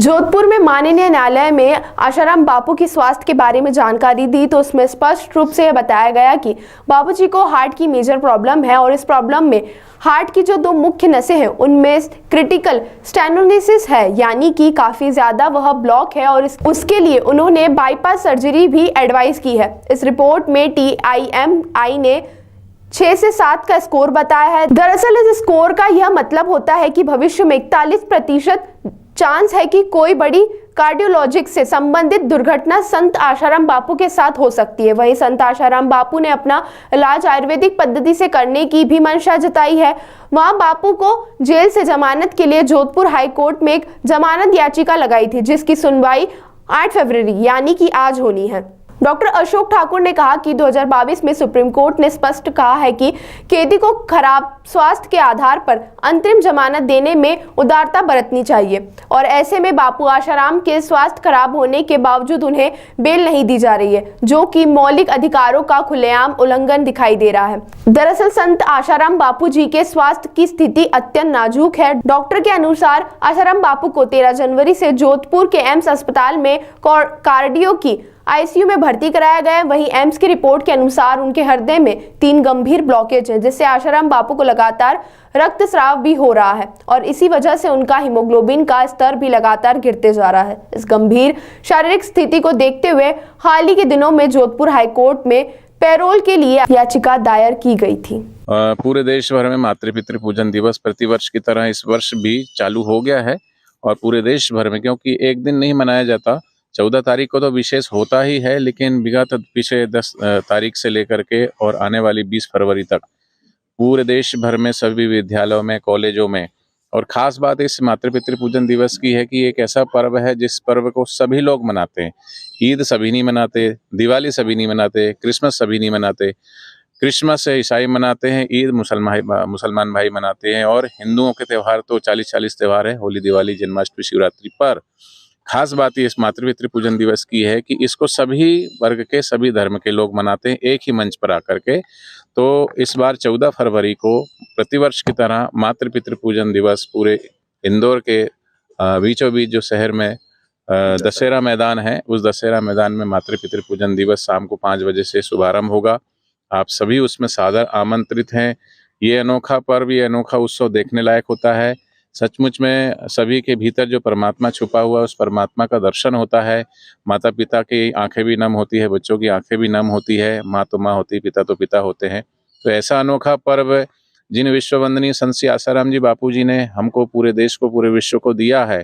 जोधपुर में माननीय न्यायालय में आशाराम बापू की स्वास्थ्य के बारे में जानकारी दी तो उसमें स्पष्ट रूप से बताया गया कि बापूजी को हार्ट की मेजर प्रॉब्लम है और इस प्रॉब्लम में हार्ट की जो दो मुख्य नसें हैं उनमें क्रिटिकल स्टेनोलिसिस है, यानी कि काफी ज्यादा वह ब्लॉक है और उसके लिए उन्होंने बाईपास सर्जरी भी एडवाइस की है। इस रिपोर्ट में TIMI ने 6 से 7 का स्कोर बताया है। दरअसल इस स्कोर का यह मतलब होता है कि भविष्य में 41% चांस है कि कोई बड़ी कार्डियोलॉजिक से संबंधित दुर्घटना संत आशाराम बापू के साथ हो सकती है। वहीं संत आशाराम बापू ने अपना इलाज आयुर्वेदिक पद्धति से करने की भी मंशा जताई है। वहां बापू को जेल से जमानत के लिए जोधपुर हाई कोर्ट में एक जमानत याचिका लगाई थी, जिसकी सुनवाई 8 फरवरी यानी कि आज होनी है। डॉक्टर अशोक ठाकुर ने कहा कि 2022 में सुप्रीम कोर्ट ने स्पष्ट कहा है कि कैदी को खराब स्वास्थ्य के आधार पर अंतरिम जमानत देने में उदारता बरतनी चाहिए और ऐसे में बापू आशाराम के स्वास्थ्य खराब होने के बावजूद उन्हें बेल नहीं दी जा रही है, जो कि मौलिक अधिकारों का खुलेआम उल्लंघन दिखाई दे रहा है। दरअसल संत आशाराम बापू जी के स्वास्थ्य की स्थिति अत्यंत नाजुक है। डॉक्टर के अनुसार आशाराम बापू को 13 जनवरी से जोधपुर के एम्स अस्पताल में कार्डियो की ICU में भर्ती कराया गया है। वहीं एम्स की रिपोर्ट के अनुसार उनके हृदय में 3 गंभीर ब्लॉकेज हैं, जिससे आशाराम बापू को लगातार रक्तस्राव भी हो रहा है और इसी वजह से उनका हीमोग्लोबिन का स्तर भी लगातार गिरते जा रहा है। इस गंभीर शारीरिक स्थिति को देखते हुए हाल ही के दिनों में जोधपुर हाईकोर्ट में पैरोल के लिए याचिका दायर की गई थी। पूरे देश भर में मातृ पितृ पूजन दिवस प्रतिवर्ष की तरह इस वर्ष भी चालू हो गया है और पूरे देश भर में, क्योंकि एक दिन नहीं मनाया जाता, 14 तारीख को तो विशेष होता ही है, लेकिन विगत पिछले 10 तारीख से लेकर के और आने वाली 20 फरवरी तक पूरे देश भर में सभी विद्यालयों में, कॉलेजों में, और ख़ास बात इस मातृ पितृ पूजन दिवस की है कि एक ऐसा पर्व है जिस पर्व को सभी लोग मनाते हैं। ईद सभी नहीं मनाते, दिवाली सभी नहीं मनाते, क्रिसमस सभी नहीं मनाते। क्रिसमस ईसाई मनाते हैं, ईद मुसलमान भाई मनाते हैं और हिंदुओं के त्यौहार तो 40 त्यौहार है, होली, दिवाली, जन्माष्टमी, शिवरात्रि। पर खास बात ये इस मातृ पितृ पूजन दिवस की है कि इसको सभी वर्ग के, सभी धर्म के लोग मनाते हैं एक ही मंच पर आकर के। तो इस बार 14 फरवरी को प्रतिवर्ष की तरह मातृ पितृ पूजन दिवस पूरे इंदौर के बीचों बीच जो शहर में दशहरा मैदान है, उस दशहरा मैदान में मातृ पितृ पूजन दिवस शाम को 5 बजे से शुभारंभ होगा। आप सभी उसमें सादर आमंत्रित हैं। ये अनोखा पर्व, ये अनोखा उत्सव देखने लायक होता है। सचमुच में सभी के भीतर जो परमात्मा छुपा हुआ है, उस परमात्मा का दर्शन होता है। माता पिता की आंखें भी नम होती है, बच्चों की आंखें भी नम होती है। माँ तो माँ होती, पिता तो पिता होते हैं। तो ऐसा अनोखा पर्व जिन विश्ववंदनीय संत श्री आशाराम जी बापू जी ने हमको, पूरे देश को, पूरे विश्व को दिया है,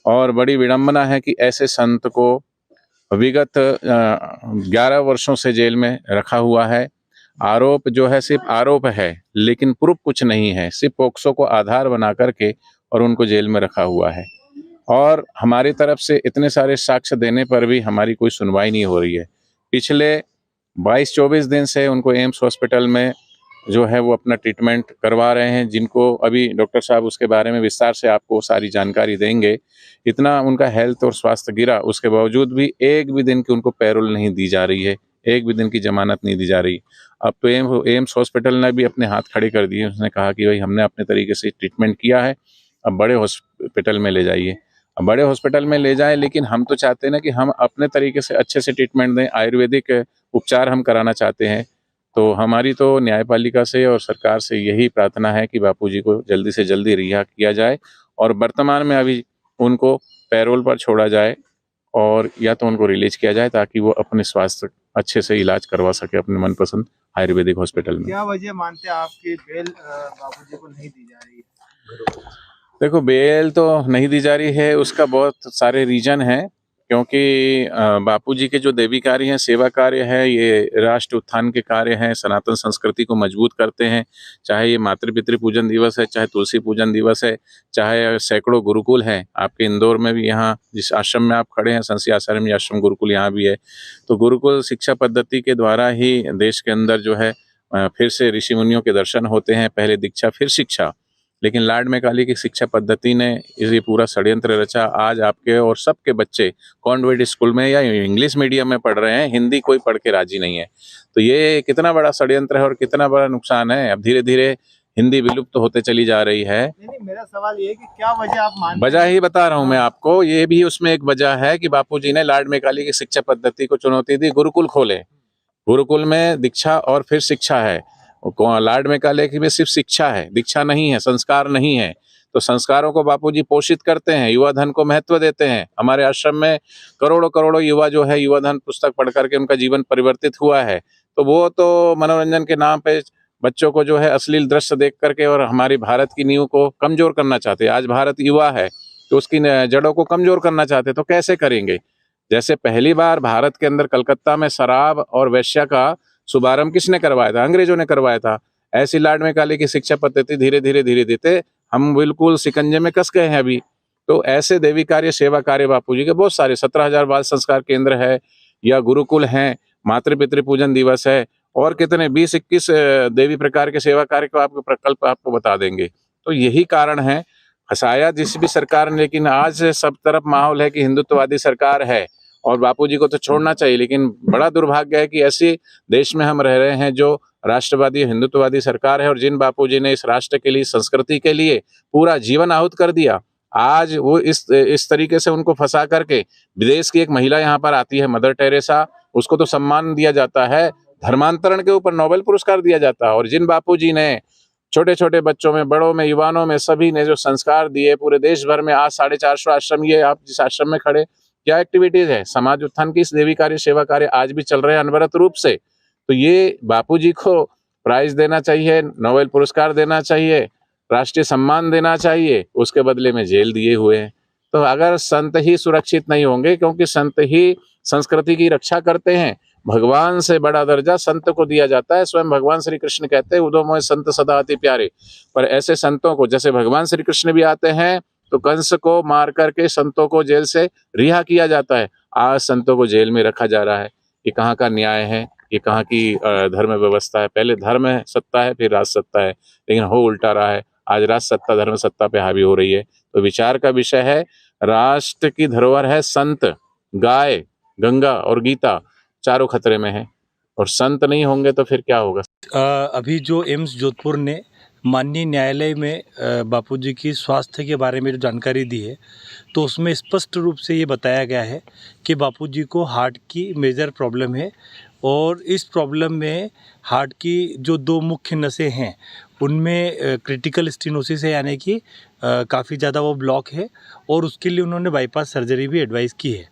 और बड़ी विडंबना है कि ऐसे संत को विगत 11 वर्षों से जेल में रखा हुआ है। आरोप जो है सिर्फ आरोप है, लेकिन प्रूफ कुछ नहीं है, सिर्फ पोक्सो को आधार बना करके और उनको जेल में रखा हुआ है। और हमारी तरफ से इतने सारे साक्ष्य देने पर भी हमारी कोई सुनवाई नहीं हो रही है। पिछले 22-24 दिन से उनको एम्स हॉस्पिटल में जो है वो अपना ट्रीटमेंट करवा रहे हैं, जिनको अभी डॉक्टर साहब उसके बारे में विस्तार से आपको सारी जानकारी देंगे। इतना उनका हेल्थ और स्वास्थ्य गिरा, उसके बावजूद भी एक भी दिन की उनको पैरोल नहीं दी जा रही है, एक भी दिन की जमानत नहीं दी जा रही। अब तो एम्स हॉस्पिटल ने भी अपने हाथ खड़े कर दिए। उसने कहा कि भाई हमने अपने तरीके से ट्रीटमेंट किया है, अब बड़े हॉस्पिटल में ले जाइए। अब बड़े हॉस्पिटल में ले जाएं, लेकिन हम तो चाहते हैं ना कि हम अपने तरीके से अच्छे से ट्रीटमेंट दें, आयुर्वेदिक उपचार हम कराना चाहते हैं। तो हमारी तो न्यायपालिका से और सरकार से यही प्रार्थना है कि बापूजी को जल्दी से जल्दी रिहा किया जाए और वर्तमान में अभी उनको पैरोल पर छोड़ा जाए और या तो उनको रिलीज किया जाए, ताकि वो अपने स्वास्थ्य अच्छे से इलाज करवा सके अपने मनपसंद आयुर्वेदिक हॉस्पिटल में। क्या वजह मानते हैं आपकी बेल बापूजी को नहीं दी जा रही है? देखो, बेल तो नहीं दी जा रही है, उसका बहुत सारे रीजन हैं। क्योंकि बापूजी के जो देवी कार्य हैं, सेवा कार्य है, ये राष्ट्र उत्थान के कार्य हैं, सनातन संस्कृति को मजबूत करते हैं। चाहे ये मातृ पितृ पूजन दिवस है, चाहे तुलसी पूजन दिवस है, चाहे सैकड़ों गुरुकुल हैं आपके इंदौर में भी। यहाँ जिस आश्रम में आप खड़े हैं, संत श्री आशाराम जी आश्रम गुरुकुल यहाँ भी है। तो गुरुकुल शिक्षा पद्धति के द्वारा ही देश के अंदर जो है फिर से ऋषि मुनियों के दर्शन होते हैं। पहले दीक्षा फिर शिक्षा, लेकिन लार्ड मैकाले की शिक्षा पद्धति ने ये पूरा षड्यंत्र रचा। आज आपके और सबके बच्चे कॉन्वेंट स्कूल में या इंग्लिश मीडियम में पढ़ रहे हैं, हिंदी कोई पढ़ के राजी नहीं है। तो ये कितना बड़ा षड्यंत्र है और कितना बड़ा नुकसान है। अब धीरे धीरे हिंदी विलुप्त होते चली जा रही है। नहीं, मेरा सवाल ये है कि क्या वजह आप मानते वजह हैं? ही बता रहा हूं मैं आपको, ये भी उसमें एक वजह है कि बापूजी ने लॉर्ड मैकाले की शिक्षा पद्धति को चुनौती दी, गुरुकुल खोले। गुरुकुल में दीक्षा और फिर शिक्षा है। लॉर्ड मैकाले की में सिर्फ शिक्षा है, दीक्षा नहीं है, संस्कार नहीं है। तो संस्कारों को बापूजी पोषित करते हैं, युवा धन को महत्व देते हैं। हमारे आश्रम में करोड़ों करोड़ों युवा जो है युवा धन पुस्तक पढ़ करके उनका जीवन परिवर्तित हुआ है। तो वो तो मनोरंजन के नाम पे बच्चों को जो है अश्लील दृश्य देख करके और हमारी भारत की नींव को कमजोर करना चाहते हैं। आज भारत युवा है तो उसकी जड़ों को कमजोर करना चाहते हैं, तो कैसे करेंगे? जैसे पहली बार भारत के अंदर कलकत्ता में शराब और वेश्या का शुभारंभ किसने करवाया था? अंग्रेजों ने करवाया था। ऐसी लॉर्ड मैकाले की शिक्षा पद्धति धीरे धीरे हम बिल्कुल शिकंजे में कस गए हैं अभी। तो ऐसे देवी कार्य, सेवा कार्य बापूजी के बहुत सारे 17,000 बाल संस्कार केंद्र है या गुरुकुल हैं, मातृ पितृ पूजन दिवस है और कितने 20-21 देवी प्रकार के सेवा कार्य को आपको प्रकल्प आपको बता देंगे। तो यही कारण है, फंसाया जिस भी सरकार ने, लेकिन आज सब तरफ माहौल है कि हिंदुत्ववादी सरकार है और बापूजी को तो छोड़ना चाहिए। लेकिन बड़ा दुर्भाग्य है कि ऐसे देश में हम रह रहे हैं जो राष्ट्रवादी हिंदुत्ववादी सरकार है और जिन बापूजी ने इस राष्ट्र के लिए, संस्कृति के लिए पूरा जीवन आहूत कर दिया, आज वो इस तरीके से उनको फंसा करके विदेश की एक महिला यहाँ पर आती है, मदर टेरेसा, उसको तो सम्मान दिया जाता है, धर्मांतरण के ऊपर नोबेल पुरस्कार दिया जाता है। और जिन बापूजी ने छोटे छोटे बच्चों में, बड़ों में, युवानों में, सभी ने जो संस्कार दिए पूरे देश भर में, आज 450 आश्रम, ये आप जिस आश्रम में खड़े, क्या एक्टिविटीज है, समाज उत्थान की इस देवी कार्य, सेवा कार्य आज भी चल रहे हैं अनवरत रूप से। तो ये बापूजी को प्राइज देना चाहिए, नोबेल पुरस्कार देना चाहिए, राष्ट्रीय सम्मान देना चाहिए, उसके बदले में जेल दिए हुए हैं। तो अगर संत ही सुरक्षित नहीं होंगे, क्योंकि संत ही संस्कृति की रक्षा करते हैं, भगवान से बड़ा दर्जा संत को दिया जाता है। स्वयं भगवान श्री कृष्ण कहते हैं, उदो मोय संत सदा अति प्यारे। पर ऐसे संतों को, जैसे भगवान श्री कृष्ण भी आते हैं तो कंस को मार करके संतों को जेल से रिहा किया जाता है, आज संतों को जेल में रखा जा रहा है। ये कहाँ का न्याय है? ये कहाँ की धर्म व्यवस्था है? पहले धर्म सत्ता है, फिर राज सत्ता है, लेकिन हो उल्टा रहा है। आज राज सत्ता धर्म सत्ता पे हावी हो रही है। तो विचार का विषय है, राष्ट्र की धरोहर है संत, गाय, गंगा और गीता, चारों खतरे में है और संत नहीं होंगे तो फिर क्या होगा? अभी जो एम्स जोधपुर ने माननीय न्यायालय में बापूजी की स्वास्थ्य के बारे में जो जानकारी दी है, तो उसमें स्पष्ट रूप से ये बताया गया है कि बापूजी को हार्ट की मेजर प्रॉब्लम है और इस प्रॉब्लम में हार्ट की जो 2 मुख्य नसें हैं उनमें क्रिटिकल स्टेनोसिस है, यानी कि काफ़ी ज़्यादा वो ब्लॉक है और उसके लिए उन्होंने बाईपास सर्जरी भी एडवाइस की है।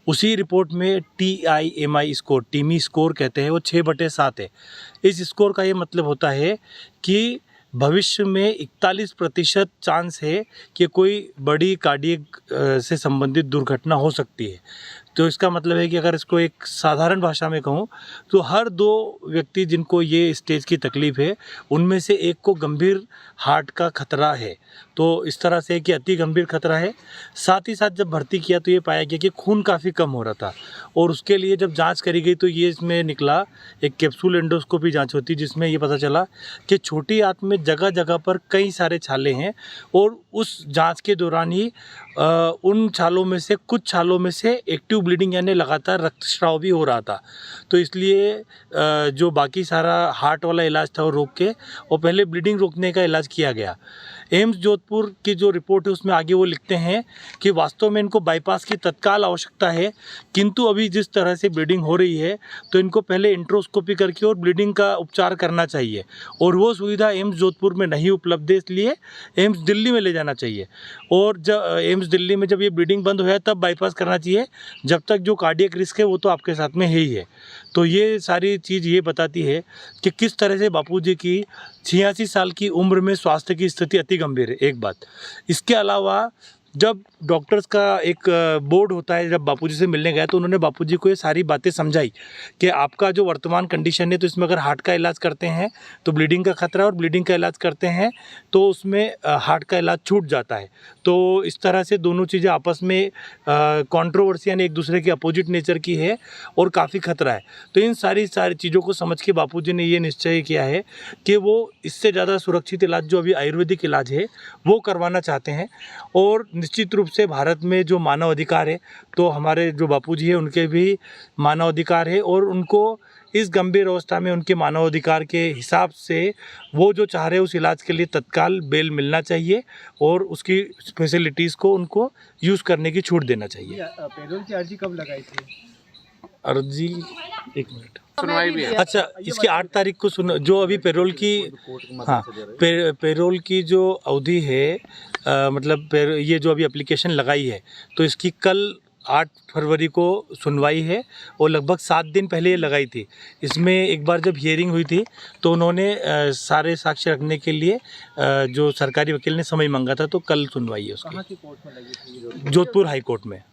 उसी रिपोर्ट में TIMI स्कोर, टीमी स्कोर कहते हैं, वो 6/7 है। इस स्कोर का ये मतलब होता है कि भविष्य में 41% चांस है कि कोई बड़ी कार्डियक से संबंधित दुर्घटना हो सकती है। तो इसका मतलब है कि अगर इसको एक साधारण भाषा में कहूँ तो हर 2 व्यक्ति जिनको ये स्टेज की तकलीफ़ है उनमें से एक को गंभीर हार्ट का खतरा है। तो इस तरह से कि अति गंभीर खतरा है। साथ ही साथ जब भर्ती किया तो ये पाया गया कि खून काफ़ी कम हो रहा था और उसके लिए जब जांच करी गई तो ये इसमें निकला, एक कैप्सूल एंडोस्कोपी जांच होती जिसमें ये पता चला कि छोटी आंत में जगह जगह पर कई सारे छाले हैं और उस जांच के दौरान ही उन छालों में से कुछ छालों में से एक्टिव ब्लीडिंग यानी लगातार रक्तस्राव भी हो रहा था। तो इसलिए जो बाकी सारा हार्ट वाला इलाज था वो रोक के और पहले ब्लीडिंग रोकने का इलाज किया गया। एम्स जोधपुर की जो रिपोर्ट है उसमें आगे वो लिखते हैं कि वास्तव में इनको बाईपास की तत्काल आवश्यकता है, किंतु अभी जिस तरह से ब्लीडिंग हो रही है तो इनको पहले इंट्रोस्कोपी करके और ब्लीडिंग का उपचार करना चाहिए और वो सुविधा एम्स जोधपुर में नहीं उपलब्ध है, इसलिए एम्स दिल्ली में ले जाना चाहिए। और जब एम्स दिल्ली में जब ये ब्लीडिंग बंद हो जाए तब बाईपास करना चाहिए, जब तक जो कार्डियक रिस्क है वो तो आपके साथ में है ही है। तो ये सारी चीज़ ये बताती है कि किस तरह से बापूजी की 86 साल की उम्र में स्वास्थ्य की स्थिति अति गंभीर है, एक बात। इसके अलावा जब डॉक्टर्स का एक बोर्ड होता है, जब बापूजी से मिलने गया तो उन्होंने बापूजी को ये सारी बातें समझाई कि आपका जो वर्तमान कंडीशन है तो इसमें अगर हार्ट का इलाज करते हैं तो ब्लीडिंग का खतरा और ब्लीडिंग का इलाज करते हैं तो उसमें हार्ट का इलाज छूट जाता है। तो इस तरह से दोनों चीज़ें आपस में कंट्रोवर्सी यानी एक दूसरे के अपोजिट नेचर की है और काफ़ी खतरा है। तो इन सारी चीज़ों को समझ के बापूजी ने ये निश्चय किया है कि वो इससे ज़्यादा सुरक्षित इलाज जो अभी आयुर्वेदिक इलाज है वो करवाना चाहते हैं। और निश्चित रूप से भारत में जो मानव अधिकार है तो हमारे जो बापूजी है उनके भी मानव अधिकार है और उनको इस गंभीर अवस्था में उनके मानवाधिकार के हिसाब से वो जो चाह रहे हैं उस इलाज के लिए तत्काल बेल मिलना चाहिए और उसकी फैसिलिटीज़ को उनको यूज़ करने की छूट देना चाहिए। पैरोल की अर्जी कब लगाई थी? अर्जी एक मिनट, सुनवाई भी है। अच्छा, इसकी 8 तारीख को सुन जो अभी पेरोल की, हाँ, पेरोल की जो अवधि है मतलब ये जो अभी एप्लीकेशन लगाई है तो इसकी कल 8 फरवरी को सुनवाई है और लगभग 7 दिन पहले ये लगाई थी। इसमें एक बार जब हियरिंग हुई थी तो उन्होंने सारे साक्ष्य रखने के लिए जो सरकारी वकील ने समय मांगा था, तो कल सुनवाई है उसकी। कहाँ की कोर्ट में लगी थी? जोधपुर हाई कोर्ट में।